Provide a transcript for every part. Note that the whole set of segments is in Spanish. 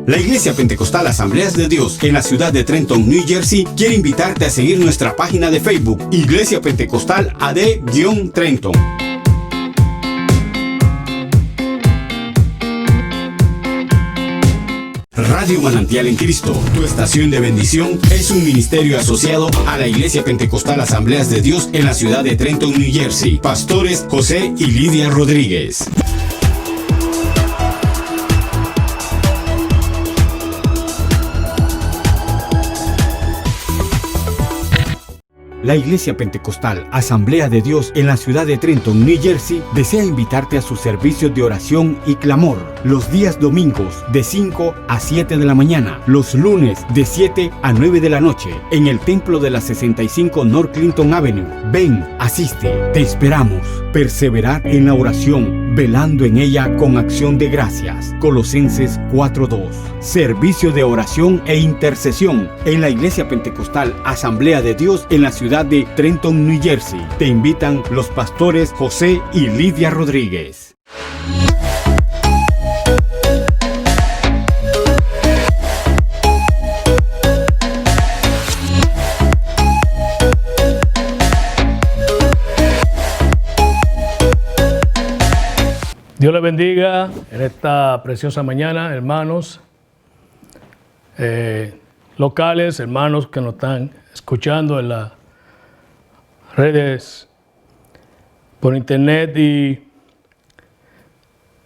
La Iglesia Pentecostal Asambleas de Dios en la ciudad de Trenton, New Jersey, quiere invitarte a seguir nuestra página de Facebook, Iglesia Pentecostal AD-Trenton. Radio Manantial en Cristo, tu estación de bendición, es un ministerio asociado a la Iglesia Pentecostal Asambleas de Dios en la ciudad de Trenton, New Jersey. Pastores José y Lidia Rodríguez. La Iglesia Pentecostal Asamblea de Dios en la ciudad de Trenton, New Jersey, desea invitarte a sus servicios de oración y clamor los días domingos de 5 a 7 de la mañana, los lunes de 7 a 9 de la noche, en el templo de la 65 North Clinton Avenue. Ven, asiste, te esperamos. Perseverar en la oración, velando en ella con acción de gracias. Colosenses 4:2. Servicio de oración e intercesión en la Iglesia Pentecostal Asamblea de Dios en la ciudad de Trenton, New Jersey. Te invitan los pastores José y Lidia Rodríguez. Dios les bendiga en esta preciosa mañana, hermanos locales, hermanos que nos están escuchando en las redes por internet, y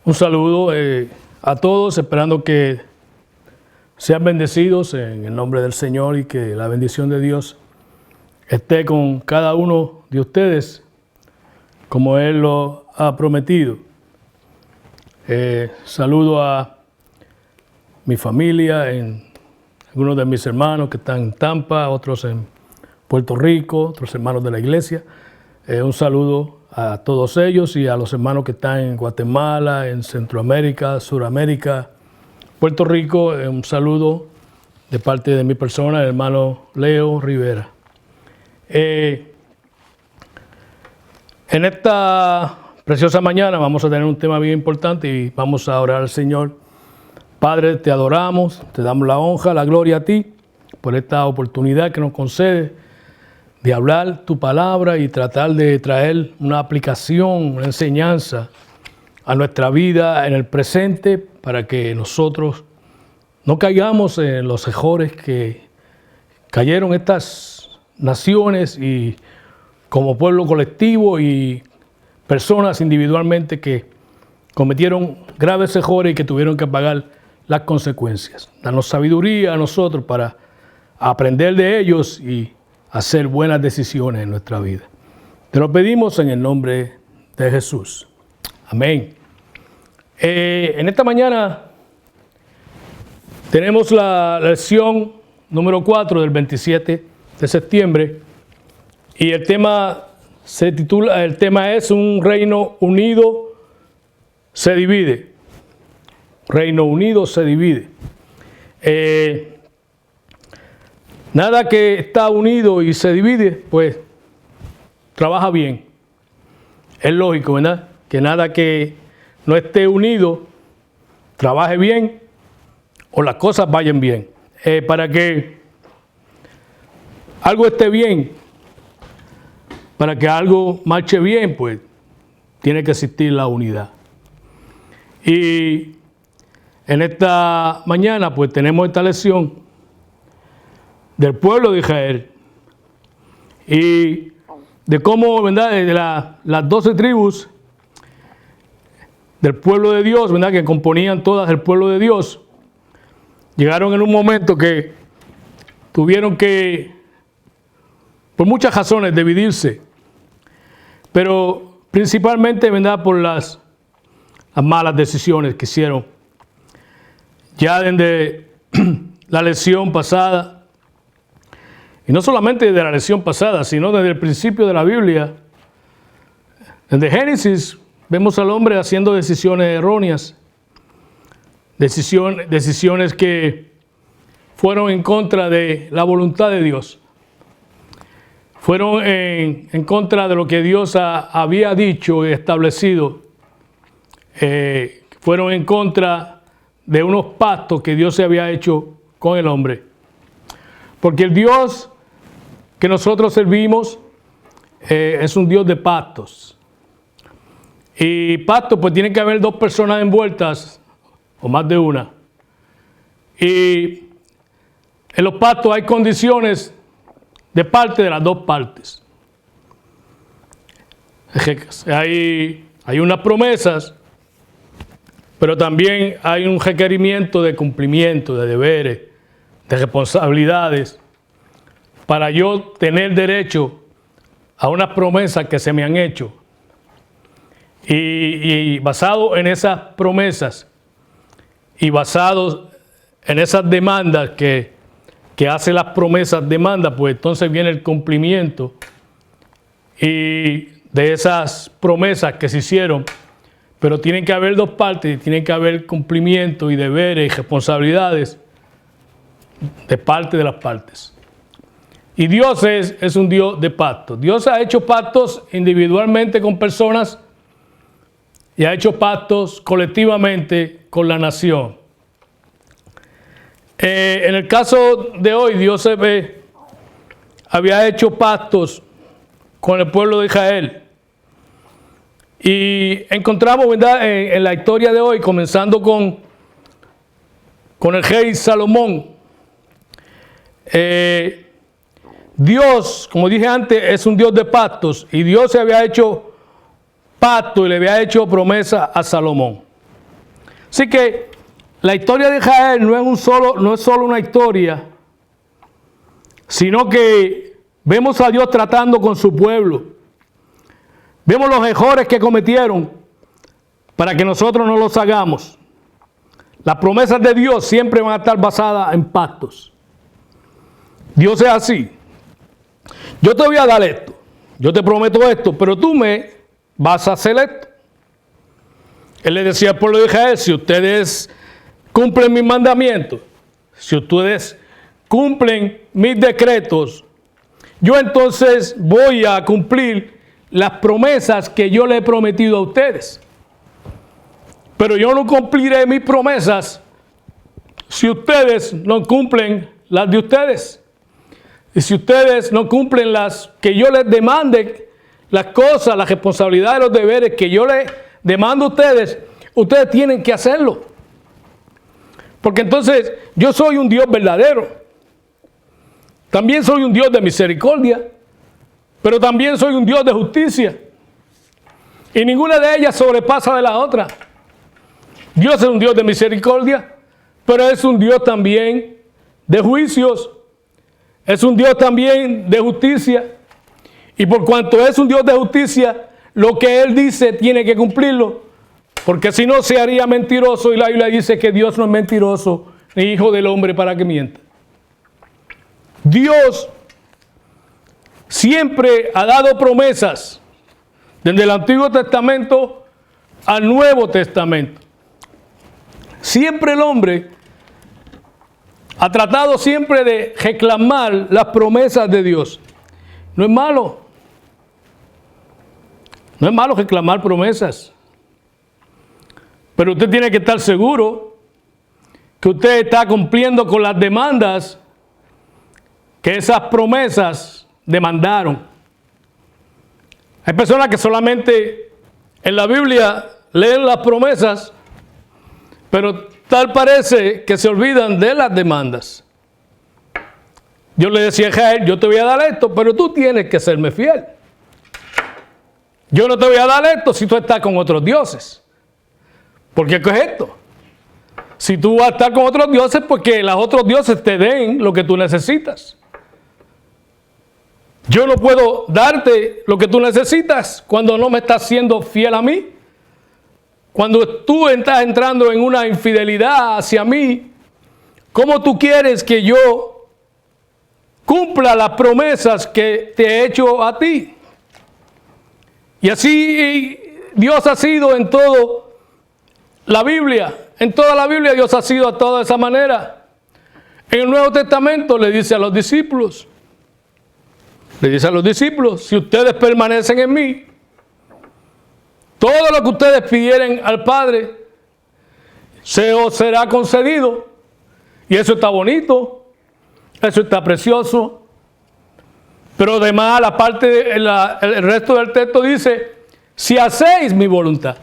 un saludo a todos, esperando que sean bendecidos en el nombre del Señor y que la bendición de Dios esté con cada uno de ustedes como Él lo ha prometido. Saludo a mi familia, algunos de mis hermanos que están en Tampa, otros en Puerto Rico, otros hermanos de la iglesia. Un saludo a todos ellos y a los hermanos que están en Guatemala, en Centroamérica, Suramérica, Puerto Rico. Un saludo de parte de mi persona, el hermano Leo Rivera. En esta preciosa mañana vamos a tener un tema bien importante y vamos a orar al Señor. Padre, te adoramos, te damos la honra, la gloria a ti por esta oportunidad que nos concede de hablar tu palabra y tratar de traer una aplicación, una enseñanza a nuestra vida en el presente, para que nosotros no caigamos en los errores que cayeron estas naciones y como pueblo colectivo y personas individualmente que cometieron graves errores y que tuvieron que pagar las consecuencias. Danos sabiduría a nosotros para aprender de ellos y hacer buenas decisiones en nuestra vida. Te lo pedimos en el nombre de Jesús. Amén. En esta mañana tenemos la lección número 4 del 27 de septiembre y el tema es un reino unido se divide. Reino unido se divide. Nada que está unido y se divide, pues trabaja bien. Es lógico, ¿verdad? Que nada que no esté unido trabaje bien o las cosas vayan bien. Para que algo esté bien, para que algo marche bien, pues tiene que existir la unidad. Y en esta mañana, pues tenemos esta lección del pueblo de Israel y de cómo, ¿verdad?, de las 12 tribus del pueblo de Dios, ¿verdad?, que componían todas el pueblo de Dios, llegaron en un momento que tuvieron que, por muchas razones, dividirse, pero principalmente, ¿verdad?, por las malas decisiones que hicieron. Ya desde la lección pasada, y no solamente de la lección pasada, sino desde el principio de la Biblia, desde Génesis, vemos al hombre haciendo decisiones erróneas, decisiones que fueron en contra de la voluntad de Dios, fueron en contra de lo que Dios había dicho y establecido, fueron en contra de unos pactos que Dios se había hecho con el hombre. Porque el Dios que nosotros servimos es un Dios de pactos. Y pactos, pues tiene que haber dos personas envueltas, o más de una. Y en los pactos hay condiciones de parte de las dos partes. Hay unas promesas, pero también hay un requerimiento de cumplimiento, de deberes, de responsabilidades, para yo tener derecho a unas promesas que se me han hecho. Y basado en esas promesas y basado en esas demandas que hace las promesas demanda, pues entonces viene el cumplimiento y de esas promesas que se hicieron, pero tienen que haber dos partes, tienen que haber cumplimiento y deberes y responsabilidades de parte de las partes. Y Dios es un Dios de pactos. Dios ha hecho pactos individualmente con personas y ha hecho pactos colectivamente con la nación. En el caso de hoy, Dios había hecho pactos con el pueblo de Israel. Y encontramos, ¿verdad?, en la historia de hoy, comenzando con el rey Salomón. Dios, como dije antes, es un Dios de pactos. Y Dios se había hecho pacto y le había hecho promesa a Salomón. Así que la historia de Israel no es solo una historia, sino que vemos a Dios tratando con su pueblo. Vemos los errores que cometieron para que nosotros no los hagamos. Las promesas de Dios siempre van a estar basadas en pactos. Dios es así. Yo te voy a dar esto, yo te prometo esto, pero tú me vas a hacer esto. Él le decía al pueblo de Israel: si ustedes cumplen mis mandamientos, si ustedes cumplen mis decretos, yo entonces voy a cumplir las promesas que yo le he prometido a ustedes. Pero yo no cumpliré mis promesas si ustedes no cumplen las de ustedes. Y si ustedes no cumplen las que yo les demande, las cosas, las responsabilidades, los deberes que yo les demando a ustedes, ustedes tienen que hacerlo. Porque entonces yo soy un Dios verdadero. También soy un Dios de misericordia, pero también soy un Dios de justicia. Y ninguna de ellas sobrepasa de la otra. Dios es un Dios de misericordia, pero es un Dios también de juicios. Es un Dios también de justicia. Y por cuanto es un Dios de justicia, lo que Él dice tiene que cumplirlo. Porque si no, se haría mentiroso. Y la Biblia dice que Dios no es mentiroso, ni hijo del hombre para que mienta. Dios siempre ha dado promesas, desde el Antiguo Testamento al Nuevo Testamento. Siempre el hombre ha tratado siempre de reclamar las promesas de Dios. No es malo. No es malo reclamar promesas. Pero usted tiene que estar seguro que usted está cumpliendo con las demandas que esas promesas demandaron. Hay personas que solamente en la Biblia leen las promesas, pero tal parece que se olvidan de las demandas. Yo le decía a Israel: yo te voy a dar esto, pero tú tienes que serme fiel. Yo no te voy a dar esto si tú estás con otros dioses. Porque ¿qué es esto? Si tú vas a estar con otros dioses, porque los otros dioses te den lo que tú necesitas. Yo no puedo darte lo que tú necesitas cuando no me estás siendo fiel a mí. Cuando tú estás entrando en una infidelidad hacia mí, ¿cómo tú quieres que yo cumpla las promesas que te he hecho a ti? Y así Dios ha sido en toda la Biblia. En toda la Biblia Dios ha sido actuado de esa manera. En el Nuevo Testamento le dice a los discípulos, si ustedes permanecen en mí, todo lo que ustedes pidieren al Padre, se os será concedido. Y eso está bonito, eso está precioso. Pero además, la parte, el resto del texto dice, si hacéis mi voluntad.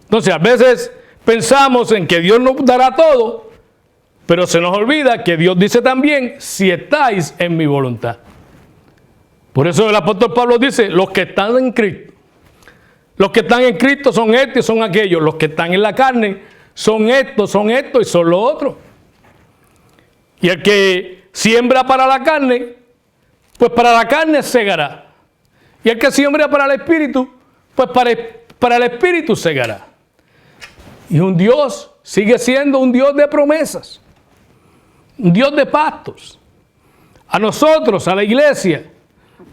Entonces, a veces pensamos en que Dios nos dará todo, pero se nos olvida que Dios dice también, si estáis en mi voluntad. Por eso el apóstol Pablo dice, los que están en Cristo. Los que están en Cristo son estos y son aquellos. Los que están en la carne son estos y son los otros. Y el que siembra para la carne, pues para la carne segará. Y el que siembra para el Espíritu, pues para el Espíritu segará. Y un Dios sigue siendo un Dios de promesas. Un Dios de pactos. A nosotros, a la iglesia,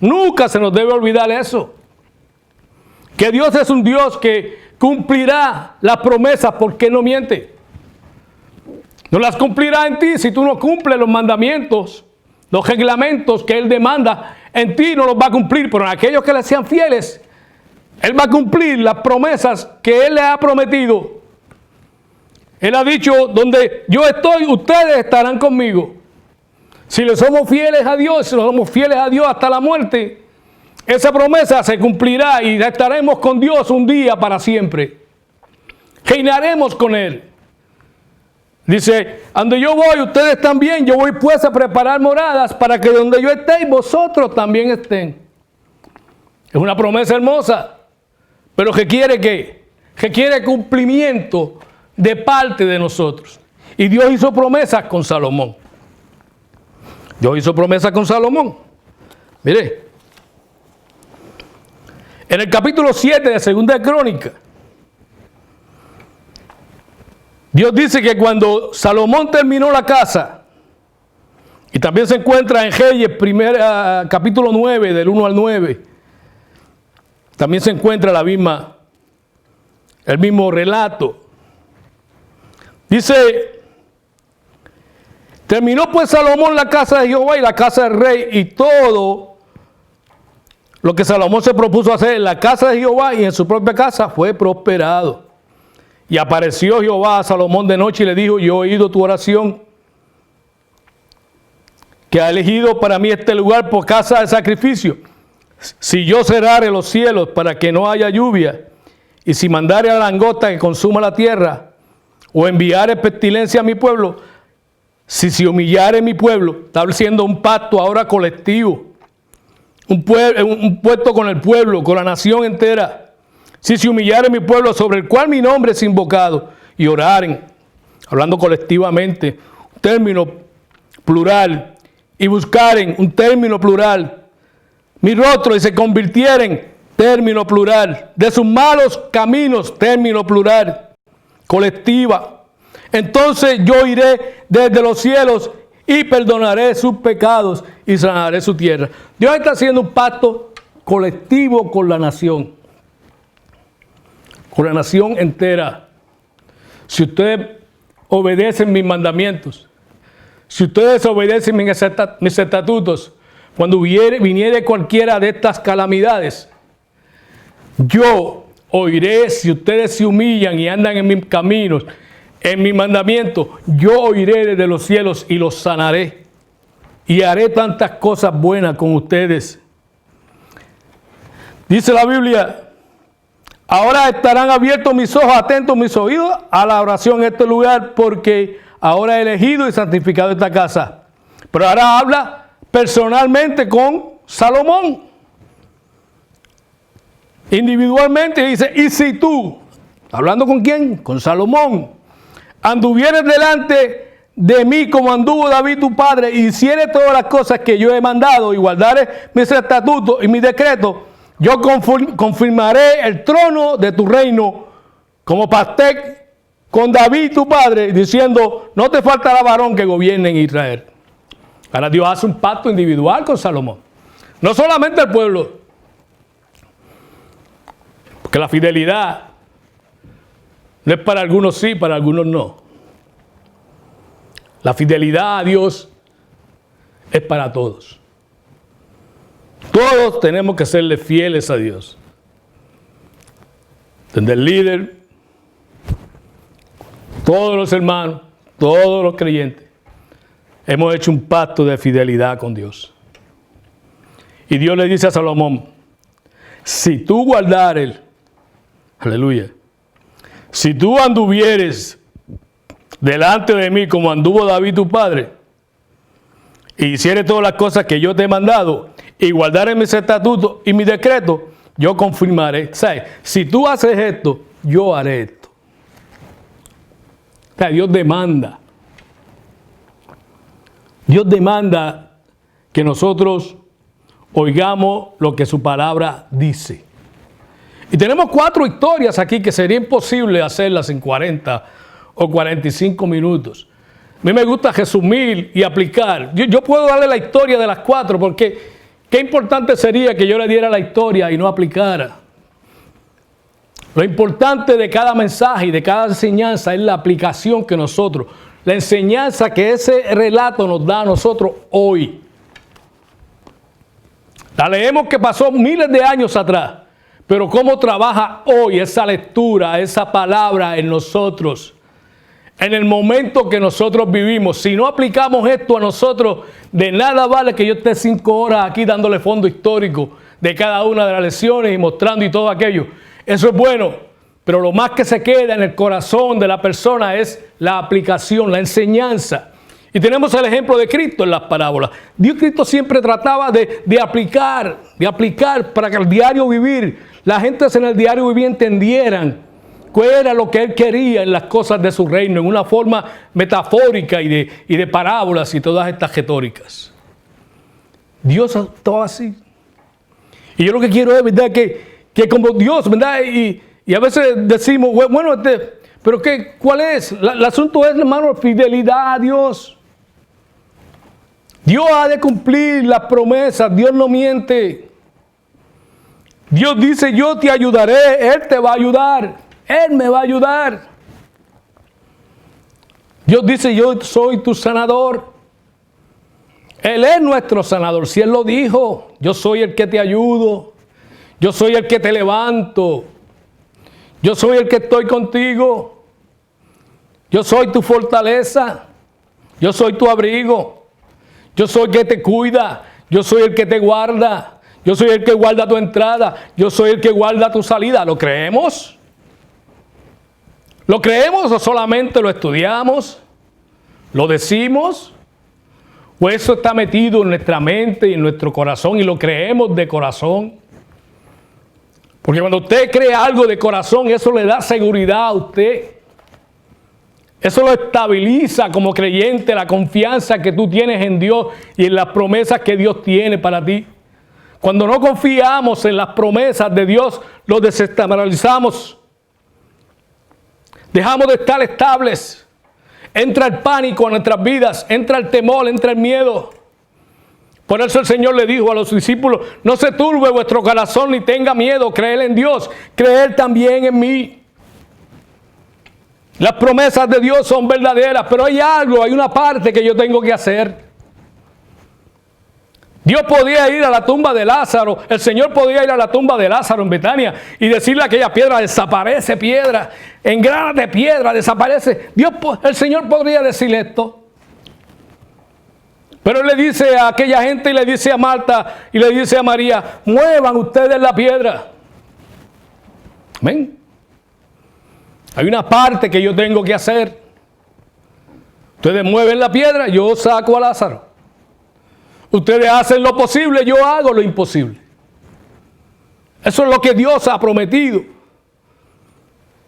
nunca se nos debe olvidar eso. Que Dios es un Dios que cumplirá las promesas porque no miente. No las cumplirá en ti si tú no cumples los mandamientos, los reglamentos que Él demanda. En ti no los va a cumplir, pero en aquellos que le sean fieles, Él va a cumplir las promesas que Él le ha prometido. Él ha dicho, donde yo estoy, ustedes estarán conmigo. Si le somos fieles a Dios, si le somos fieles a Dios hasta la muerte, esa promesa se cumplirá y estaremos con Dios un día para siempre. Reinaremos con Él. Dice, donde yo voy, ustedes también, yo voy pues a preparar moradas para que donde yo esté, vosotros también estén. Es una promesa hermosa, pero que quiere ¿qué? Que quiere cumplimiento de parte de nosotros. Y Dios hizo promesas con Salomón. Dios hizo promesas con Salomón. Mire, en el capítulo 7 de Segunda de Crónicas, Dios dice que cuando Salomón terminó la casa, y también se encuentra en Reyes, capítulo 9, del 1 al 9, también se encuentra el mismo relato. Dice, terminó pues Salomón la casa de Jehová y la casa del rey, y todo lo que Salomón se propuso hacer en la casa de Jehová y en su propia casa fue prosperado. Y apareció Jehová a Salomón de noche y le dijo, yo he oído tu oración, que ha elegido para mí este lugar por casa de sacrificio. Si yo cerrare los cielos para que no haya lluvia, y si mandare a la langosta que consuma la tierra, o enviare pestilencia a mi pueblo, si se humillare mi pueblo, está haciendo un pacto ahora colectivo, un pacto con el pueblo, con la nación entera. Si se humillare mi pueblo sobre el cual mi nombre es invocado, y oraren, hablando colectivamente, un término plural, y buscaren, un término plural, mi rostro, y se convirtieren, término plural, de sus malos caminos, término plural, colectiva. Entonces yo iré desde los cielos y perdonaré sus pecados y sanaré su tierra. Dios está haciendo un pacto colectivo con la nación entera. Si ustedes obedecen mis mandamientos, si ustedes obedecen mis estatutos, cuando viniere cualquiera de estas calamidades, yo oiré. Si ustedes se humillan y andan en mis caminos, en mis mandamientos, yo oiré desde los cielos y los sanaré. Y haré tantas cosas buenas con ustedes. Dice la Biblia, ahora estarán abiertos mis ojos, atentos mis oídos a la oración en este lugar, porque ahora he elegido y santificado esta casa. Pero ahora habla personalmente con Salomón. Individualmente dice, y si tú, hablando con quién, con Salomón, anduvieres delante de mí como anduvo David tu padre, y hicieres todas las cosas que yo he mandado, y guardares mis estatutos y mis decretos, yo confirmaré el trono de tu reino, como pacté con David tu padre, diciendo, no te faltará varón que gobierne en Israel. Ahora Dios hace un pacto individual con Salomón. No solamente el pueblo, porque la fidelidad no es para algunos sí, para algunos no. La fidelidad a Dios es para todos. Todos tenemos que serle fieles a Dios. Desde el líder, todos los hermanos, todos los creyentes, hemos hecho un pacto de fidelidad con Dios. Y Dios le dice a Salomón, si tú guardares, aleluya, si tú anduvieres delante de mí como anduvo David tu padre, y hicieres todas las cosas que yo te he mandado, y guardares mis estatutos y mis decretos, yo confirmaré. ¿Sabes? Si tú haces esto, yo haré esto. O sea, Dios demanda. Dios demanda que nosotros oigamos lo que su palabra dice. Y tenemos 4 historias aquí que sería imposible hacerlas en 40 o 45 minutos. A mí me gusta resumir y aplicar. Yo puedo darle la historia de las 4 porque qué importante sería que yo le diera la historia y no aplicara. Lo importante de cada mensaje y de cada enseñanza es la aplicación que nosotros, la enseñanza que ese relato nos da a nosotros hoy. La leemos que pasó miles de años atrás, pero cómo trabaja hoy esa lectura, esa palabra en nosotros, en el momento que nosotros vivimos. Si no aplicamos esto a nosotros, de nada vale que yo esté 5 horas aquí dándole fondo histórico de cada una de las lecciones y mostrando y todo aquello. Eso es bueno, pero lo más que se queda en el corazón de la persona es la aplicación, la enseñanza. Y tenemos el ejemplo de Cristo en las parábolas. Cristo siempre trataba de aplicar para que el diario vivir, la gente en el diario vivir entendieran cuál era lo que Él quería en las cosas de su reino, en una forma metafórica y de parábolas y todas estas retóricas. Dios estaba así. Y yo lo que quiero es, ¿verdad?, que como Dios, ¿verdad? Y a veces decimos, bueno, pero ¿cuál es? El asunto es, hermano, fidelidad a Dios. Dios ha de cumplir las promesas, Dios no miente. Dios dice, yo te ayudaré, Él te va a ayudar, Él me va a ayudar. Dios dice, yo soy tu sanador. Él es nuestro sanador. Si Él lo dijo, yo soy el que te ayudo, yo soy el que te levanto, yo soy el que estoy contigo, yo soy tu fortaleza, yo soy tu abrigo. Yo soy el que te cuida, yo soy el que te guarda, yo soy el que guarda tu entrada, yo soy el que guarda tu salida. ¿Lo creemos? ¿Lo creemos o solamente lo estudiamos? ¿Lo decimos? ¿O eso está metido en nuestra mente y en nuestro corazón y lo creemos de corazón? Porque cuando usted cree algo de corazón, eso le da seguridad a usted. Eso lo estabiliza como creyente, la confianza que tú tienes en Dios y en las promesas que Dios tiene para ti. Cuando no confiamos en las promesas de Dios, lo desestabilizamos. Dejamos de estar estables. Entra el pánico en nuestras vidas, entra el temor, entra el miedo. Por eso el Señor le dijo a los discípulos, no se turbe vuestro corazón ni tenga miedo, creed en Dios, creed también en mí. Las promesas de Dios son verdaderas, pero hay una parte que yo tengo que hacer. Dios podía ir a la tumba de Lázaro, el Señor podía ir a la tumba de Lázaro en Betania y decirle a aquella piedra, desaparece piedra, engránate piedra, desaparece. El Señor podría decirle esto. Pero Él le dice a aquella gente y le dice a Marta y le dice a María, muevan ustedes la piedra. Amén. Hay una parte que yo tengo que hacer. Ustedes mueven la piedra, yo saco a Lázaro. Ustedes hacen lo posible, yo hago lo imposible. Eso es lo que Dios ha prometido.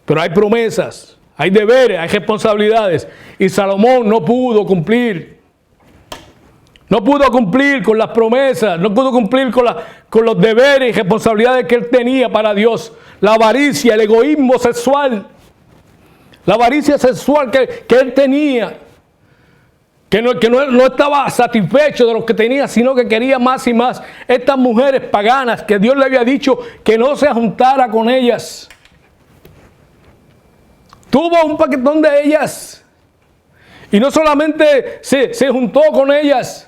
Pero hay promesas, hay deberes, hay responsabilidades. Y Salomón no pudo cumplir. No pudo cumplir con las promesas, no pudo cumplir con los deberes y responsabilidades que él tenía para Dios. La avaricia, el egoísmo sexual. La avaricia sexual que él tenía, que no estaba satisfecho de lo que tenía, sino que quería más y más. Estas mujeres paganas que Dios le había dicho que no se juntara con ellas. Tuvo un paquetón de ellas. Y no solamente se juntó con ellas,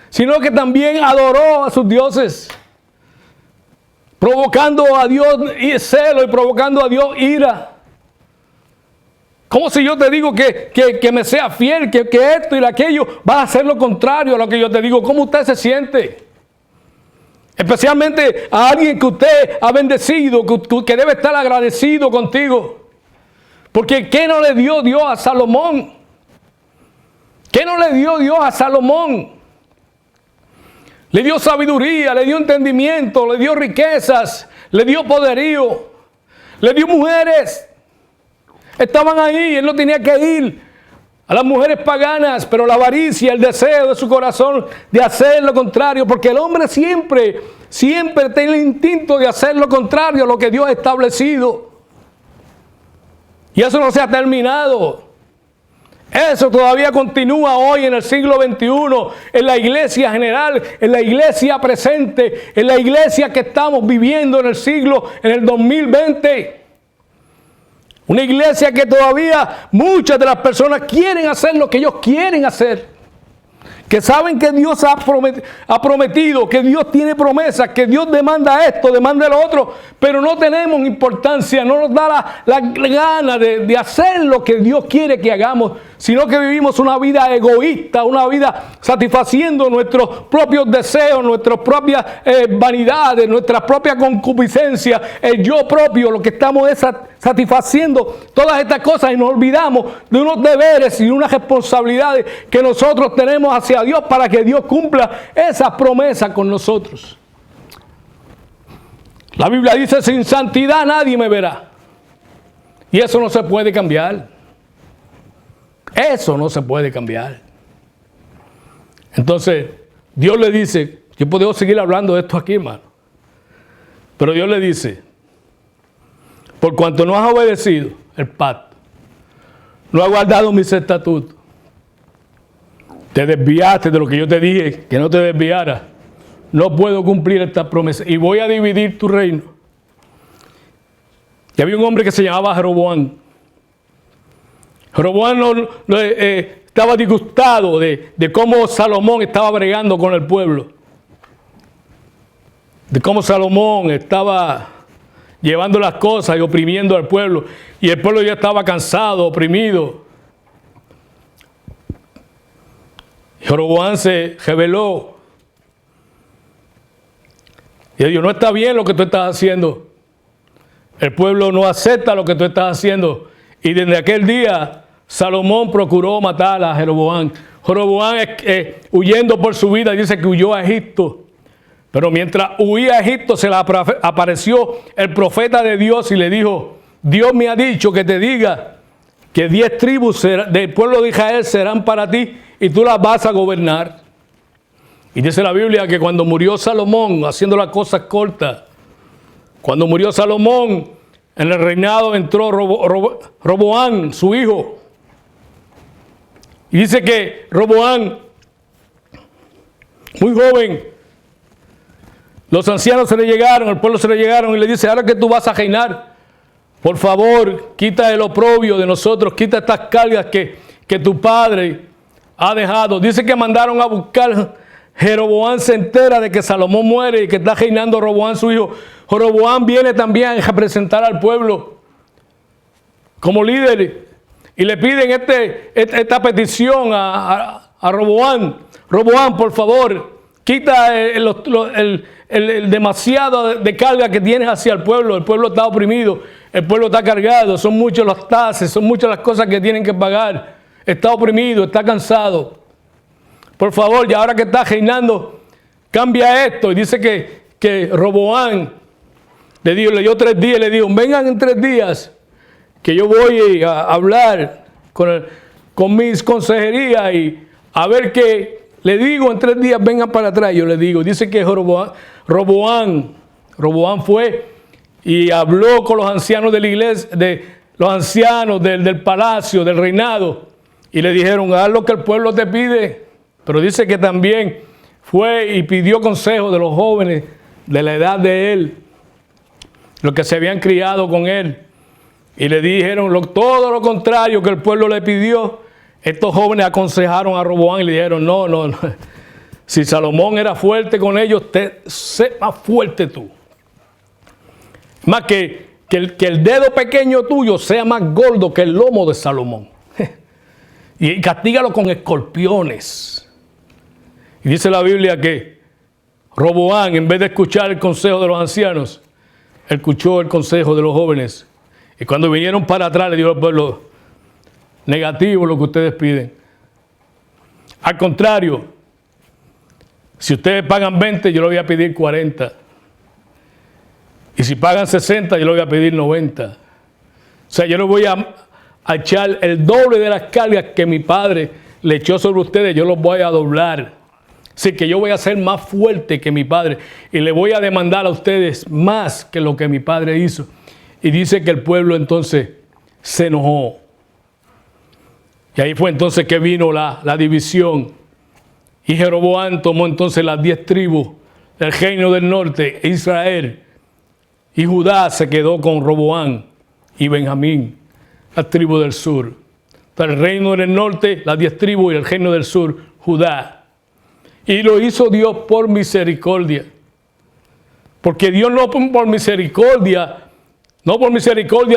sino que también adoró a sus dioses, provocando a Dios celo y provocando a Dios ira. Como si yo te digo que me sea fiel, que esto y aquello, vas a hacer lo contrario a lo que yo te digo. ¿Cómo usted se siente? Especialmente a alguien que usted ha bendecido, que debe estar agradecido contigo. Porque ¿qué no le dio Dios a Salomón? ¿Qué no le dio Dios a Salomón? Le dio sabiduría, le dio entendimiento, le dio riquezas, le dio poderío, le dio mujeres. Estaban ahí, él no tenía que ir a las mujeres paganas, pero la avaricia, el deseo de su corazón de hacer lo contrario, porque el hombre siempre tiene el instinto de hacer lo contrario a lo que Dios ha establecido. Y eso no se ha terminado. Eso todavía continúa hoy en el siglo XXI, en la iglesia general, en la iglesia presente, en la iglesia que estamos viviendo en el 2020. Una iglesia que todavía muchas de las personas quieren hacer lo que ellos quieren hacer. Que saben que Dios ha prometido, que Dios tiene promesas, que Dios demanda esto, demanda lo otro, pero no tenemos importancia, no nos da la gana de hacer lo que Dios quiere que hagamos, sino que vivimos una vida egoísta, una vida satisfaciendo nuestros propios deseos, nuestras propias vanidades, nuestra propia concupiscencia, el yo propio, lo que estamos es satisfaciendo todas estas cosas y nos olvidamos de unos deberes y unas responsabilidades que nosotros tenemos hacia Dios para que Dios cumpla esas promesas con nosotros. La Biblia dice, sin santidad nadie me verá. Y eso no se puede cambiar. Eso no se puede cambiar. Entonces, Dios le dice, yo puedo seguir hablando de esto aquí, hermano, pero Dios le dice, por cuanto no has obedecido el pacto, no has guardado mis estatutos, te desviaste de lo que yo te dije, que no te desviaras, no puedo cumplir esta promesa y voy a dividir tu reino. Y había un hombre que se llamaba Jeroboam. Jeroboam estaba disgustado de cómo Salomón estaba bregando con el pueblo. De cómo Salomón estaba llevando las cosas y oprimiendo al pueblo. Y el pueblo ya estaba cansado, oprimido. Jeroboam se rebeló. Y dijo, no está bien lo que tú estás haciendo. El pueblo no acepta lo que tú estás haciendo. Y desde aquel día, Salomón procuró matar a Jeroboam. Jeroboam, huyendo por su vida, dice que huyó a Egipto. Pero mientras huía a Egipto, se le apareció el profeta de Dios y le dijo, Dios me ha dicho que te diga que 10 tribus del pueblo de Israel serán para ti y tú las vas a gobernar. Y dice la Biblia que cuando murió Salomón, haciendo las cosas cortas, cuando murió Salomón, en el reinado entró Roboam, su hijo. Y dice que Roboam, muy joven, los ancianos se le llegaron, el pueblo se le llegaron y le dice, ahora que tú vas a reinar, por favor, quita el oprobio de nosotros, quita estas cargas que tu padre ha dejado. Dice que mandaron a buscar. Jeroboam se entera de que Salomón muere y que está reinando Roboam su hijo. Jeroboam viene también a representar al pueblo como líder y le piden esta petición a Roboam. Roboam, por favor, quita el demasiado de carga que tienes hacia el pueblo. El pueblo está oprimido, el pueblo está cargado, son muchos los taxes, son muchas las cosas que tienen que pagar. Está oprimido, está cansado. Por favor, y ahora que está reinando, cambia esto. Y dice que Roboam le dio 3 días, le dijo, vengan en 3 días, que yo voy a hablar con mis consejerías y a ver qué le digo en 3 días, vengan para atrás. Yo le digo, dice que Roboam fue y habló con los ancianos de la iglesia, los ancianos del palacio, del reinado, y le dijeron, haz lo que el pueblo te pide. Pero dice que también fue y pidió consejo de los jóvenes de la edad de él, los que se habían criado con él. Y le dijeron todo lo contrario que el pueblo le pidió. Estos jóvenes aconsejaron a Roboam y le dijeron, no. Si Salomón era fuerte con ellos, sé más fuerte tú. Más que que el dedo pequeño tuyo sea más gordo que el lomo de Salomón. Y castígalo con escorpiones. Y dice la Biblia que Roboam, en vez de escuchar el consejo de los ancianos, escuchó el consejo de los jóvenes. Y cuando vinieron para atrás, le dijo al pueblo: negativo lo que ustedes piden. Al contrario, si ustedes pagan 20, yo le voy a pedir 40. Y si pagan 60, yo le voy a pedir 90. O sea, yo le voy a echar el doble de las cargas que mi padre le echó sobre ustedes, yo los voy a doblar. Así que yo voy a ser más fuerte que mi padre y le voy a demandar a ustedes más que lo que mi padre hizo. Y dice que el pueblo entonces se enojó. Y ahí fue entonces que vino la división. Y Jeroboam tomó entonces las 10 tribus del reino del norte, Israel. Y Judá se quedó con Roboam y Benjamín, las tribus del sur. El reino del norte, las 10 tribus, y el reino del sur, Judá. Y lo hizo Dios por misericordia. Porque Dios no por misericordia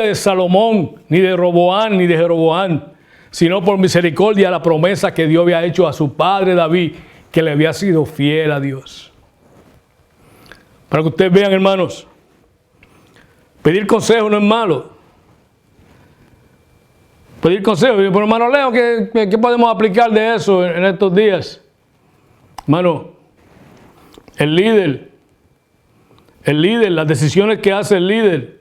de Salomón, ni de Roboam, ni de Jeroboam, sino por misericordia la promesa que Dios había hecho a su padre David, que le había sido fiel a Dios. Para que ustedes vean, hermanos, pedir consejo no es malo. Pedir consejo. Pero hermano Leo, ¿qué podemos aplicar de eso en estos días? Hermano, el líder, las decisiones que hace el líder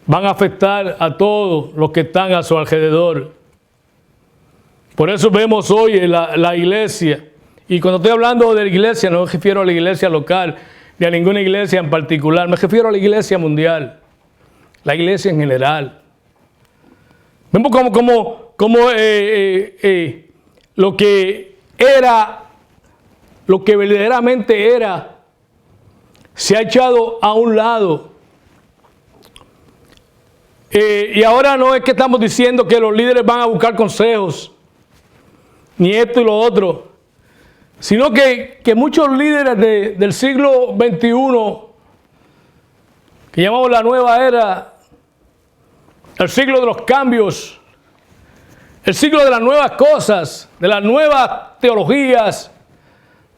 van a afectar a todos los que están a su alrededor. Por eso vemos hoy en la iglesia, y cuando estoy hablando de la iglesia no me refiero a la iglesia local, ni a ninguna iglesia en particular, me refiero a la iglesia mundial, la iglesia en general. Vemos como lo que era, lo que verdaderamente era, se ha echado a un lado. Y ahora no es que estamos diciendo que los líderes van a buscar consejos, ni esto y lo otro, sino que muchos líderes del siglo XXI, que llamamos la nueva era, el siglo de los cambios, el siglo de las nuevas cosas, de las nuevas teologías,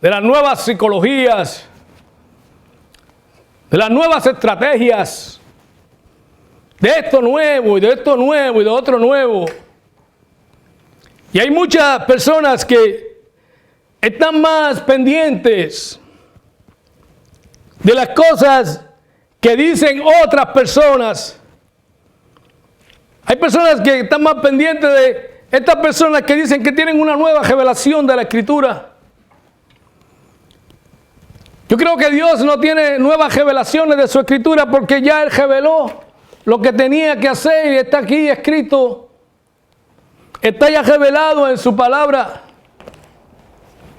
de las nuevas psicologías, de las nuevas estrategias, de esto nuevo y de esto nuevo y de otro nuevo. Y hay muchas personas que están más pendientes de las cosas que dicen otras personas. Hay personas que están más pendientes de estas personas que dicen que tienen una nueva revelación de la Escritura. Yo creo que Dios no tiene nuevas revelaciones de su Escritura porque ya Él reveló lo que tenía que hacer y está aquí escrito. Está ya revelado en su palabra.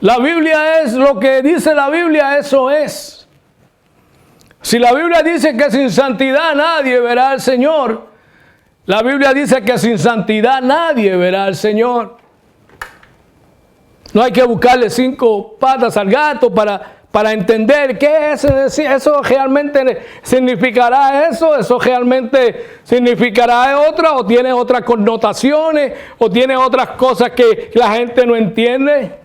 La Biblia es lo que dice la Biblia, eso es. Si la Biblia dice que sin santidad nadie verá al Señor, la Biblia dice que sin santidad nadie verá al Señor. No hay que buscarle 5 patas al gato para entender qué es eso realmente significará eso realmente significará otra, o tiene otras connotaciones, o tiene otras cosas que la gente no entiende.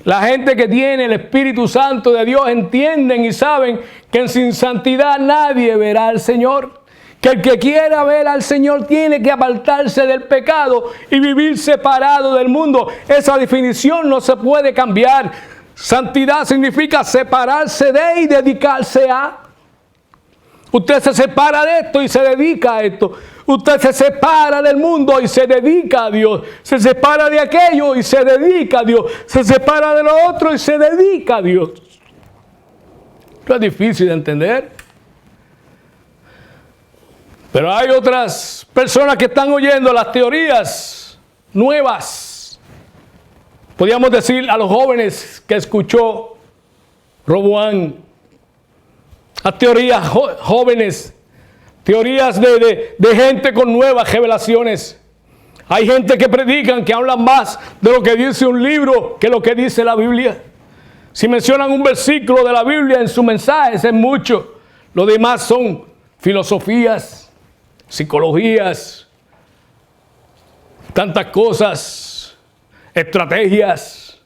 La gente que tiene el Espíritu Santo de Dios entienden y saben que sin santidad nadie verá al Señor. Que el que quiera ver al Señor tiene que apartarse del pecado y vivir separado del mundo. Esa definición no se puede cambiar. Santidad significa separarse de y dedicarse a. Usted se separa de esto y se dedica a esto. Usted se separa del mundo y se dedica a Dios. Se separa de aquello y se dedica a Dios. Se separa de lo otro y se dedica a Dios. Esto es difícil de entender. Pero hay otras personas que están oyendo las teorías nuevas. Podríamos decir a los jóvenes que escuchó Roboam. Las teorías jóvenes, teorías de gente con nuevas revelaciones. Hay gente que predican, que hablan más de lo que dice un libro que lo que dice la Biblia. Si mencionan un versículo de la Biblia en su mensaje, es mucho. Lo demás son filosofías, psicologías, tantas cosas, estrategias.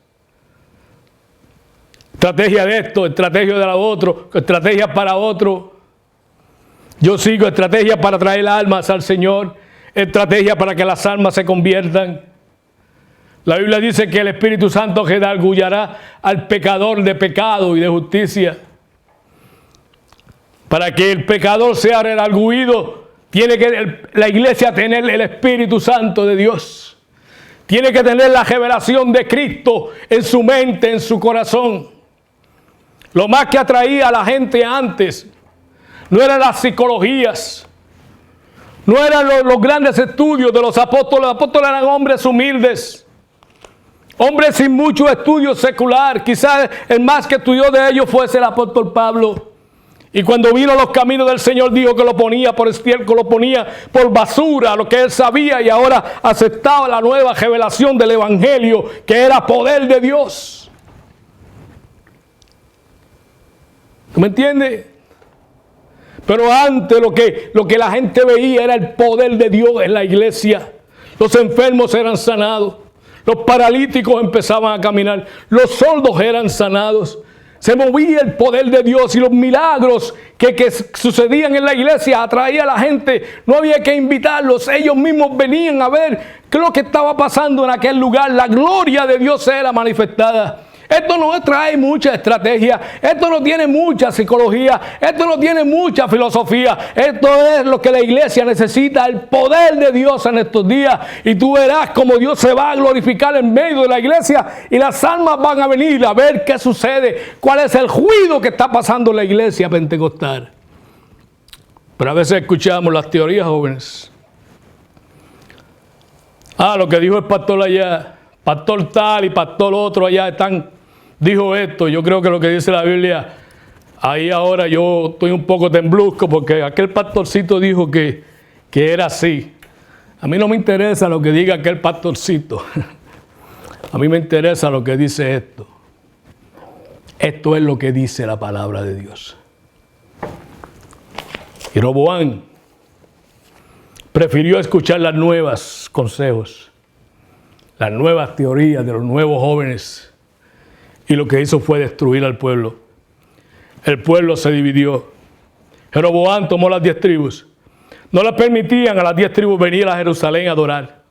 Estrategia de esto, estrategia de lo otro, estrategia para otro. Yo sigo estrategia para traer almas al Señor, estrategia para que las almas se conviertan. La Biblia dice que el Espíritu Santo redargullará al pecador de pecado y de justicia. Para que el pecador sea redarguido, tiene que la iglesia tener el Espíritu Santo de Dios. Tiene que tener la revelación de Cristo en su mente, en su corazón. Lo más que atraía a la gente antes no eran las psicologías, no eran los grandes estudios de los apóstoles. Los apóstoles eran hombres humildes, hombres sin mucho estudio secular. Quizás el más que estudió de ellos fuese el apóstol Pablo. Y cuando vino a los caminos del Señor, dijo que lo ponía por estiércol, lo ponía por basura, lo que él sabía, y ahora aceptaba la nueva revelación del Evangelio, que era poder de Dios. ¿Me entiende? Pero antes lo que la gente veía era el poder de Dios en la iglesia. Los enfermos eran sanados, los paralíticos empezaban a caminar, los sordos eran sanados. Se movía el poder de Dios y los milagros que sucedían en la iglesia atraía a la gente. No había que invitarlos, ellos mismos venían a ver qué es lo que estaba pasando en aquel lugar. La gloria de Dios era manifestada. Esto no trae mucha estrategia, esto no tiene mucha psicología, esto no tiene mucha filosofía. Esto es lo que la iglesia necesita, el poder de Dios en estos días. Y tú verás cómo Dios se va a glorificar en medio de la iglesia y las almas van a venir a ver qué sucede, cuál es el ruido que está pasando en la iglesia pentecostal. Pero a veces escuchamos las teorías, jóvenes. Lo que dijo el pastor allá, pastor tal y pastor otro allá dijo esto. Yo creo que lo que dice la Biblia, ahí ahora yo estoy un poco temblusco porque aquel pastorcito dijo que era así. A mí no me interesa lo que diga aquel pastorcito. A mí me interesa lo que dice esto. Esto es lo que dice la palabra de Dios. Y Roboam prefirió escuchar las nuevas consejos, las nuevas teorías de los nuevos jóvenes. Y lo que hizo fue destruir al pueblo. El pueblo se dividió. Jeroboam tomó las 10 tribus. No le permitían a las 10 tribus venir a Jerusalén a adorar.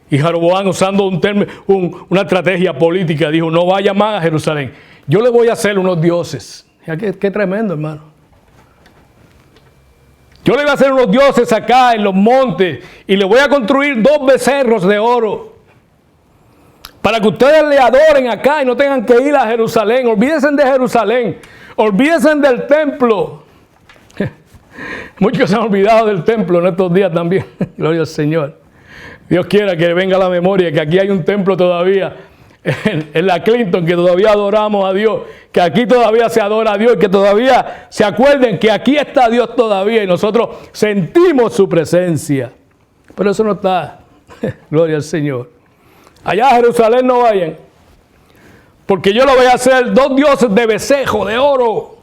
Y Jeroboam, usando una estrategia política, dijo: no vaya más a Jerusalén. Yo le voy a hacer unos dioses. Qué tremendo, hermano. Yo le voy a hacer unos dioses acá en los montes y le voy a construir 2 becerros de oro, para que ustedes le adoren acá y no tengan que ir a Jerusalén. Olvídense de Jerusalén. Olvídense del templo. Muchos se han olvidado del templo en estos días también. Gloria al Señor. Dios quiera que venga a la memoria que aquí hay un templo todavía en la Clinton, que todavía adoramos a Dios. Que aquí todavía se adora a Dios y que todavía se acuerden que aquí está Dios todavía y nosotros sentimos su presencia. Pero eso no está. Gloria al Señor. Allá a Jerusalén no vayan, porque yo lo voy a hacer 2 dioses de becerro, de oro.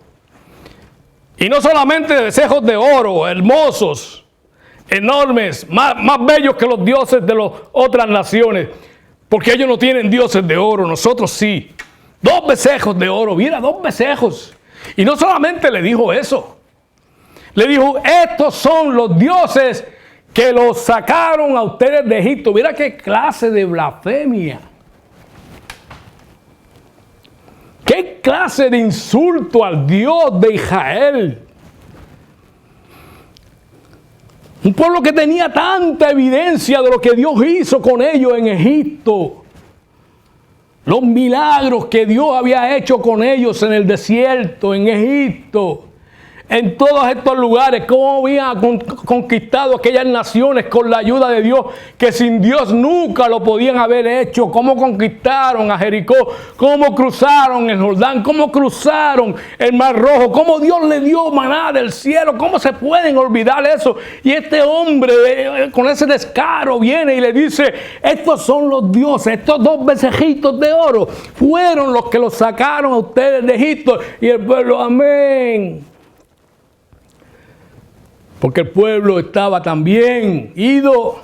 Y no solamente de becerros de oro, hermosos, enormes, más bellos que los dioses de las otras naciones, porque ellos no tienen dioses de oro, nosotros sí. 2 becerros de oro, mira, 2 becerros. Y no solamente le dijo eso, le dijo: estos son los dioses que los sacaron a ustedes de Egipto. Mira qué clase de blasfemia. Qué clase de insulto al Dios de Israel. Un pueblo que tenía tanta evidencia de lo que Dios hizo con ellos en Egipto. Los milagros que Dios había hecho con ellos en el desierto, en Egipto. En todos estos lugares, cómo habían conquistado aquellas naciones con la ayuda de Dios, que sin Dios nunca lo podían haber hecho. Cómo conquistaron a Jericó, cómo cruzaron el Jordán, cómo cruzaron el Mar Rojo, cómo Dios le dio maná del cielo. ¿Cómo se pueden olvidar eso? Y este hombre con ese descaro viene y le dice: estos son los dioses, estos 2 becerritos de oro fueron los que los sacaron a ustedes de Egipto. Y el pueblo: amén. Porque el pueblo estaba también ido.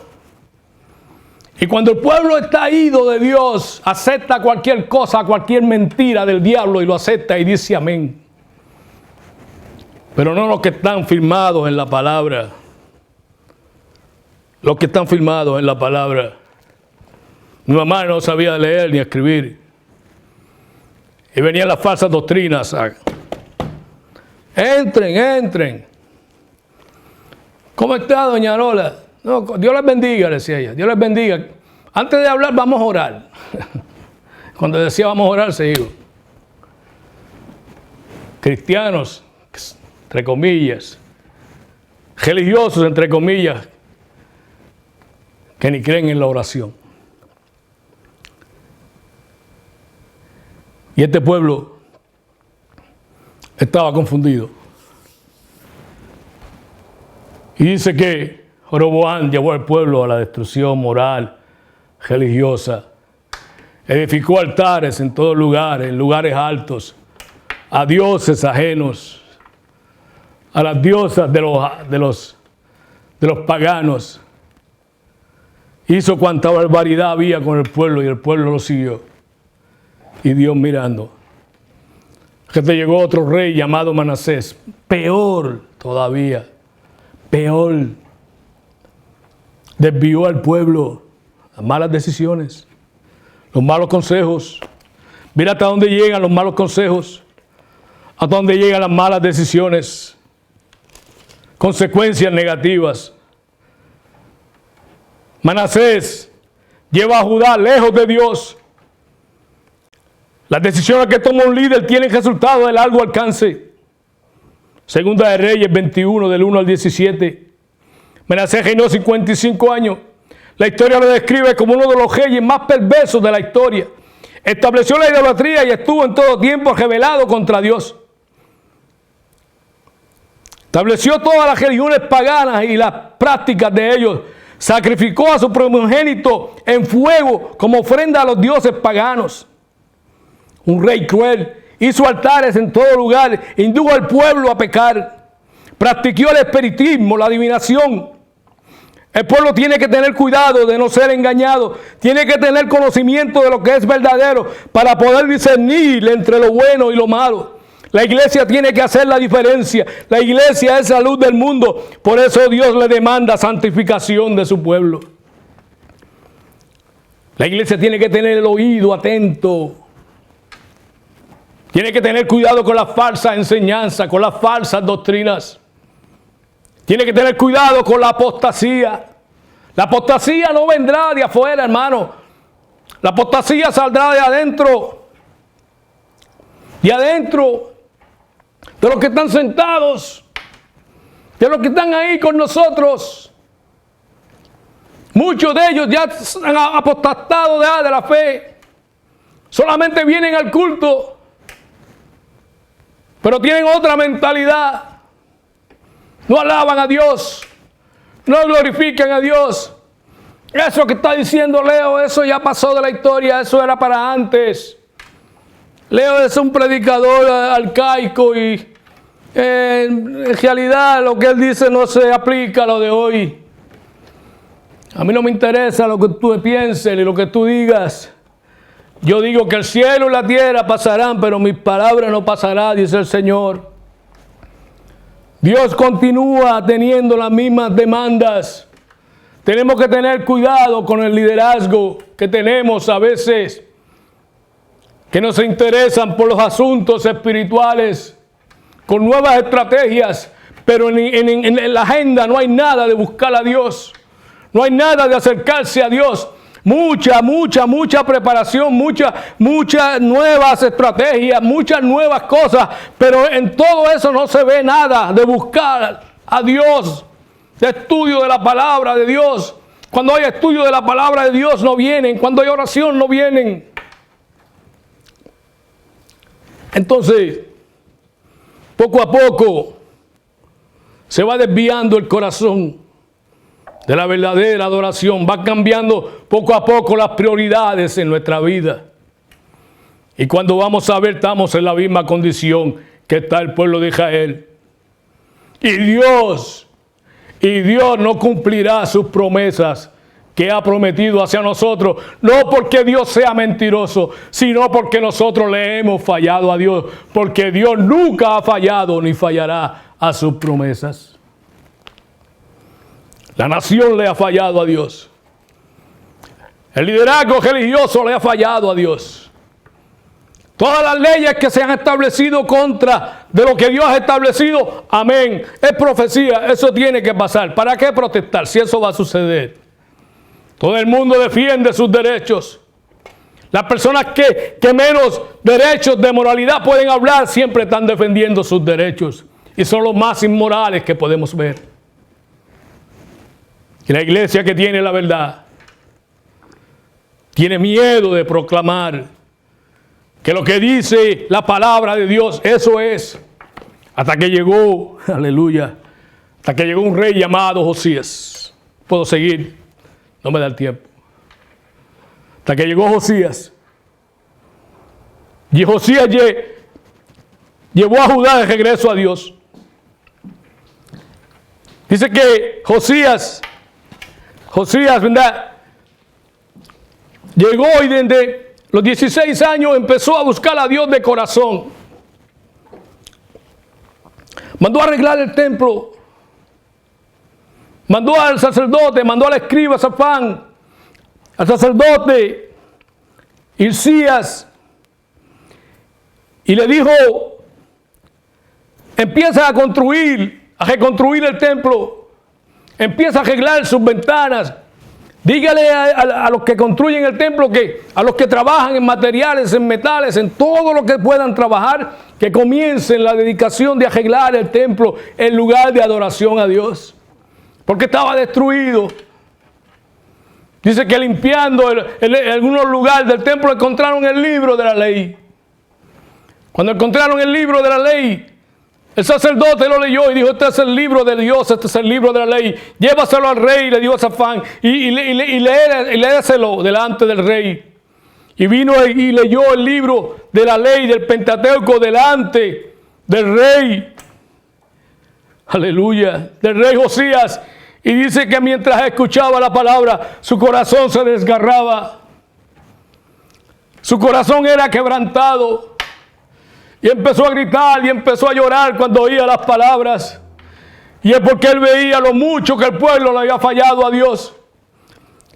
Y cuando el pueblo está ido de Dios, acepta cualquier cosa, cualquier mentira del diablo y lo acepta y dice amén. Pero no los que están firmados en la palabra. Los que están firmados en la palabra. Mi mamá no sabía leer ni escribir. Y venían las falsas doctrinas. Entren. ¿Cómo está, doña Lola? No, Dios les bendiga, decía ella. Dios les bendiga. Antes de hablar, vamos a orar. Cuando decía vamos a orar, se iba. Cristianos, entre comillas. Religiosos, entre comillas, que ni creen en la oración. Y este pueblo estaba confundido. Y dice que Jeroboam llevó al pueblo a la destrucción moral, religiosa. Edificó altares en todos lugares, en lugares altos, a dioses ajenos, a las diosas de los paganos. Hizo cuanta barbaridad había con el pueblo y el pueblo lo siguió. Y Dios mirando. Que te llegó otro rey llamado Manasés, peor todavía. Peor, desvió al pueblo a malas decisiones, los malos consejos. Mira hasta dónde llegan los malos consejos, hasta dónde llegan las malas decisiones, consecuencias negativas. Manasés lleva a Judá lejos de Dios. Las decisiones que toma un líder tienen resultados de largo alcance. Segunda de Reyes 21, del 1 al 17. Manasés reinó 55 años. La historia lo describe como uno de los reyes más perversos de la historia. Estableció la idolatría y estuvo en todo tiempo rebelado contra Dios. Estableció todas las religiones paganas y las prácticas de ellos. Sacrificó a su primogénito en fuego como ofrenda a los dioses paganos. Un rey cruel. Hizo altares en todo lugar, indujo al pueblo a pecar, practicó el espiritismo, la adivinación. El pueblo tiene que tener cuidado de no ser engañado, tiene que tener conocimiento de lo que es verdadero para poder discernir entre lo bueno y lo malo. La iglesia tiene que hacer la diferencia, la iglesia es la luz del mundo, por eso Dios le demanda santificación de su pueblo. La iglesia tiene que tener el oído atento. Tiene que tener cuidado con la falsa enseñanza, con las falsas doctrinas. Tiene que tener cuidado con la apostasía. La apostasía no vendrá de afuera, hermano. La apostasía saldrá de adentro. De adentro. De los que están sentados. De los que están ahí con nosotros. Muchos de ellos ya han apostatado de la fe. Solamente vienen al culto. Pero tienen otra mentalidad. No alaban a Dios. No glorifican a Dios. Eso que está diciendo Leo, eso ya pasó de la historia. Eso era para antes. Leo es un predicador arcaico y en realidad lo que él dice no se aplica a lo de hoy. A mí no me interesa lo que tú pienses ni lo que tú digas. Yo digo que el cielo y la tierra pasarán, pero mis palabras no pasarán, dice el Señor. Dios continúa teniendo las mismas demandas. Tenemos que tener cuidado con el liderazgo que tenemos a veces, que nos interesan por los asuntos espirituales, con nuevas estrategias, pero en la agenda no hay nada de buscar a Dios. No hay nada de acercarse a Dios. Mucha preparación, muchas nuevas estrategias, muchas nuevas cosas, pero en todo eso no se ve nada de buscar a Dios, de estudio de la palabra de Dios. Cuando hay estudio de la palabra de Dios no vienen, cuando hay oración no vienen. Entonces, poco a poco se va desviando el corazón de la verdadera adoración. Va cambiando poco a poco las prioridades en nuestra vida. Y cuando vamos a ver, estamos en la misma condición que está el pueblo de Israel. Y Dios Y Dios no cumplirá sus promesas que ha prometido hacia nosotros, no porque Dios sea mentiroso, sino porque nosotros le hemos fallado a Dios, porque Dios nunca ha fallado ni fallará a sus promesas. La nación le ha fallado a Dios. El liderazgo religioso le ha fallado a Dios. Todas las leyes que se han establecido contra de lo que Dios ha establecido, amén, es profecía, eso tiene que pasar. ¿Para qué protestar si eso va a suceder? Todo el mundo defiende sus derechos. Las personas que menos derechos de moralidad pueden hablar siempre están defendiendo sus derechos. Y son los más inmorales que podemos ver. Y la iglesia que tiene la verdad tiene miedo de proclamar que lo que dice la palabra de Dios, eso es. Hasta que llegó, aleluya, hasta que llegó un rey llamado Josías. Puedo seguir, no me da el tiempo. Hasta que llegó Josías. Y Josías llevó a Judá de regreso a Dios. Dice que Josías, ¿verdad? Llegó y desde los 16 años empezó a buscar a Dios de corazón. Mandó a arreglar el templo. Mandó al sacerdote, mandó al escriba Safán, al sacerdote Hilcías, y le dijo: empieza a reconstruir el templo, empieza a arreglar sus ventanas. Dígale a los que construyen el templo, a los que trabajan en materiales, en metales, en todo lo que puedan trabajar, que comiencen la dedicación de arreglar el templo en lugar de adoración a Dios. Porque estaba destruido. Dice que limpiando en algunos lugares del templo encontraron el libro de la ley. Cuando encontraron el libro de la ley, el sacerdote lo leyó y dijo: este es el libro de Dios, este es el libro de la ley. Llévaselo al rey, le dio a Safán, y léaselo delante del rey. Y vino y leyó el libro de la ley del Pentateuco delante del rey. Aleluya, del rey Josías. Y dice que mientras escuchaba la palabra, su corazón se desgarraba. Su corazón era quebrantado. Y empezó a gritar y empezó a llorar cuando oía las palabras. Y es porque él veía lo mucho que el pueblo le había fallado a Dios.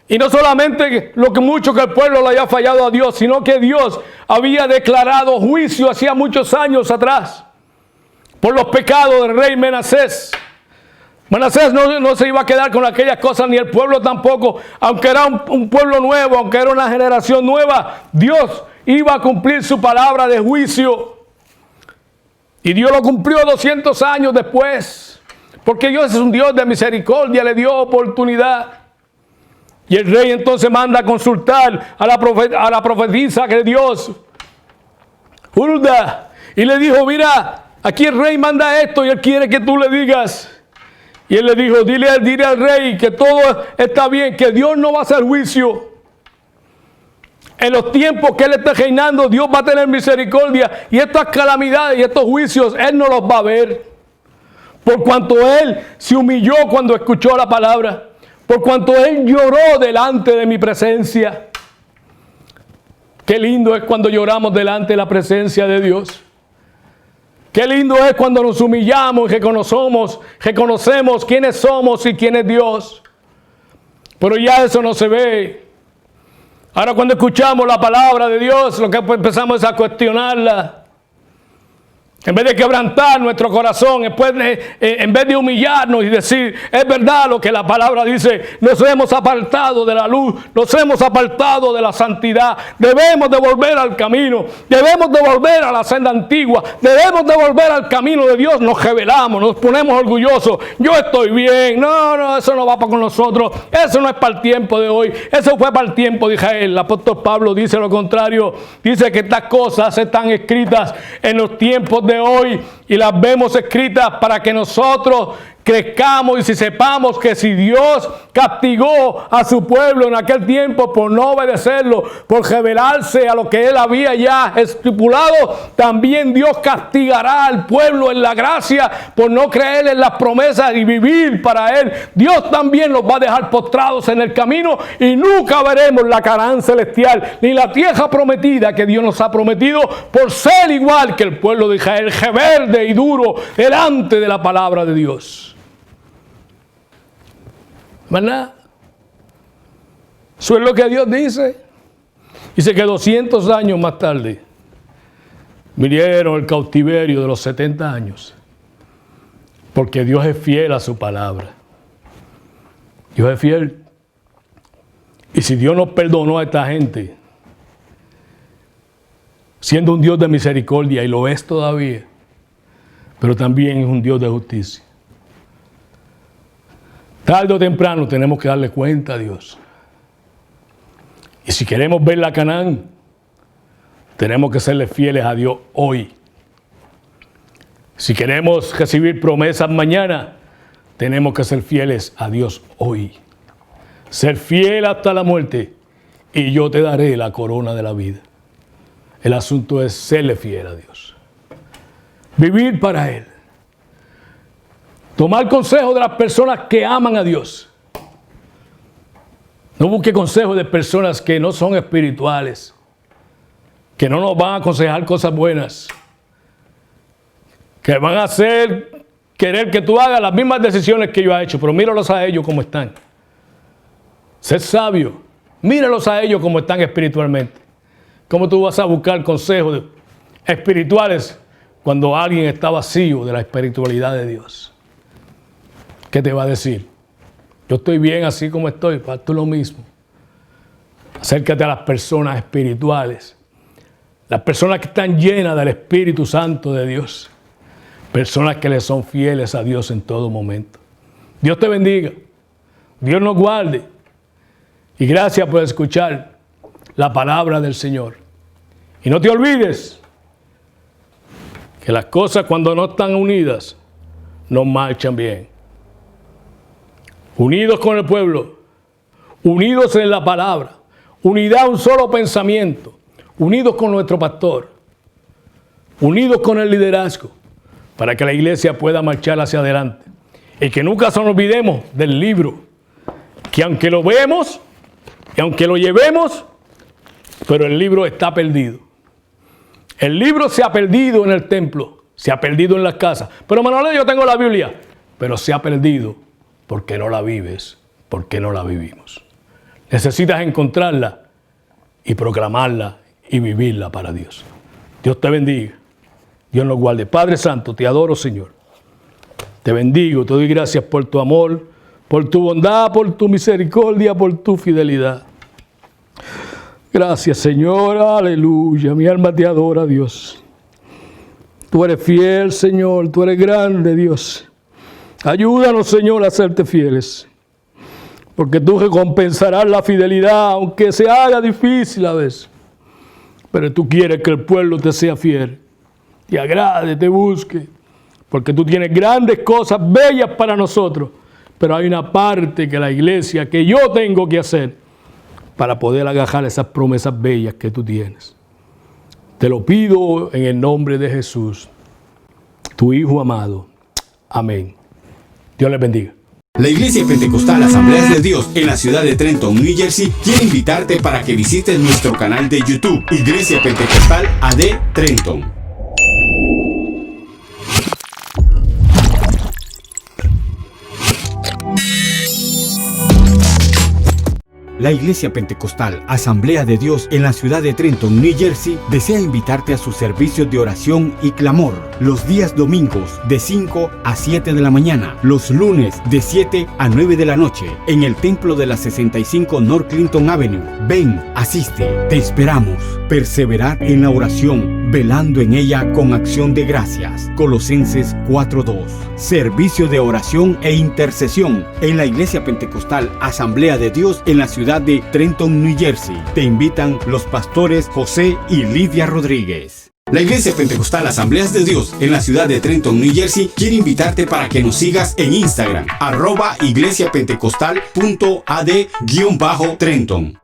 Y no solamente lo que mucho que el pueblo le había fallado a Dios, sino que Dios había declarado juicio hacía muchos años atrás por los pecados del rey Manasés. Manasés no se iba a quedar con aquellas cosas, ni el pueblo tampoco. Aunque era un pueblo nuevo, aunque era una generación nueva, Dios iba a cumplir su palabra de juicio. Y Dios lo cumplió 200 años después. Porque Dios es un Dios de misericordia, le dio oportunidad. Y el rey entonces manda a consultar a la profetisa de Dios, Hulda. Y le dijo: mira, aquí el rey manda esto y él quiere que tú le digas. Y él le dijo: dile al rey que todo está bien, que Dios no va a hacer juicio. En los tiempos que Él esté reinando, Dios va a tener misericordia. Y estas calamidades y estos juicios, Él no los va a ver. Por cuanto Él se humilló cuando escuchó la palabra. Por cuanto Él lloró delante de mi presencia. Qué lindo es cuando lloramos delante de la presencia de Dios. Qué lindo es cuando nos humillamos y reconocemos quiénes somos y quién es Dios. Pero ya eso no se ve. Ahora cuando escuchamos la palabra de Dios, lo que empezamos es a cuestionarla. En vez de quebrantar nuestro corazón, en vez de humillarnos y decir: es verdad lo que la palabra dice, nos hemos apartado de la luz, nos hemos apartado de la santidad, debemos de volver al camino, debemos de volver a la senda antigua, debemos de volver al camino de Dios. Nos rebelamos, nos ponemos orgullosos: yo estoy bien, no, eso no va para con nosotros, eso no es para el tiempo de hoy, eso fue para el tiempo de Israel. El apóstol Pablo dice lo contrario, dice que estas cosas están escritas en los tiempos de hoy, y las vemos escritas para que nosotros crezcamos y si sepamos que si Dios castigó a su pueblo en aquel tiempo por no obedecerlo, por rebelarse a lo que Él había ya estipulado, también Dios castigará al pueblo en la gracia por no creer en las promesas y vivir para Él. Dios también los va a dejar postrados en el camino y nunca veremos la Canaán celestial ni la tierra prometida que Dios nos ha prometido por ser igual que el pueblo de Israel, rebelde y duro delante de la palabra de Dios. ¿Verdad? Eso es lo que Dios dice. Dice que 200 años más tarde vinieron el cautiverio de los 70 años. Porque Dios es fiel a su palabra. Dios es fiel. Y si Dios nos perdonó a esta gente, siendo un Dios de misericordia, y lo es todavía, pero también es un Dios de justicia. Tarde o temprano tenemos que darle cuenta a Dios. Y si queremos ver la Canaán, tenemos que serle fieles a Dios hoy. Si queremos recibir promesas mañana, tenemos que ser fieles a Dios hoy. Ser fiel hasta la muerte y yo te daré la corona de la vida. El asunto es serle fiel a Dios. Vivir para Él. Tomar consejo de las personas que aman a Dios. No busque consejo de personas que no son espirituales, que no nos van a aconsejar cosas buenas, que van a hacer querer que tú hagas las mismas decisiones que yo he hecho, pero míralos a ellos como están. Sé sabio, míralos a ellos como están espiritualmente. ¿Cómo tú vas a buscar consejos espirituales cuando alguien está vacío de la espiritualidad de Dios? ¿Qué te va a decir? Yo estoy bien así como estoy, para tú lo mismo. Acércate a las personas espirituales, las personas que están llenas del Espíritu Santo de Dios, personas que le son fieles a Dios en todo momento. Dios te bendiga, Dios nos guarde y gracias por escuchar la palabra del Señor. Y no te olvides que las cosas cuando no están unidas no marchan bien. Unidos con el pueblo, unidos en la palabra, unidad, un solo pensamiento, unidos con nuestro pastor, unidos con el liderazgo, para que la iglesia pueda marchar hacia adelante. Y que nunca nos olvidemos del libro, que aunque lo vemos, y aunque lo llevemos, pero el libro está perdido. El libro se ha perdido en el templo, se ha perdido en las casas. Pero Manuel, yo tengo la Biblia, pero se ha perdido. Porque no la vives, porque no la vivimos. Necesitas encontrarla y proclamarla y vivirla para Dios. Dios te bendiga. Dios nos guarde. Padre Santo, te adoro, Señor. Te bendigo, te doy gracias por tu amor, por tu bondad, por tu misericordia, por tu fidelidad. Gracias, Señor. Aleluya. Mi alma te adora, Dios. Tú eres fiel, Señor. Tú eres grande, Dios. Ayúdanos, Señor, a serte fieles, porque tú recompensarás la fidelidad, aunque se haga difícil a veces. Pero tú quieres que el pueblo te sea fiel, te agrade, te busque, porque tú tienes grandes cosas bellas para nosotros. Pero hay una parte que la iglesia, que yo tengo que hacer para poder agarrar esas promesas bellas que tú tienes. Te lo pido en el nombre de Jesús, tu Hijo amado. Amén. Dios les bendiga. La Iglesia Pentecostal Asambleas de Dios en la ciudad de Trenton, New Jersey, quiere invitarte para que visites nuestro canal de YouTube, Iglesia Pentecostal AD Trenton. La Iglesia Pentecostal Asamblea de Dios en la ciudad de Trenton, New Jersey, desea invitarte a sus servicios de oración y clamor los días domingos de 5 a 7 de la mañana, los lunes de 7 a 9 de la noche, en el templo de la 65 North Clinton Avenue. Ven, asiste, te esperamos. Perseverad en la oración, velando en ella con acción de gracias. Colosenses 4:2. Servicio de oración e intercesión en la Iglesia Pentecostal Asamblea de Dios en la ciudad de Trenton, New Jersey. Te invitan los pastores José y Lidia Rodríguez. La Iglesia Pentecostal Asambleas de Dios en la ciudad de Trenton, New Jersey, quiere invitarte para que nos sigas en Instagram, @iglesiapentecostal.ad_Trenton.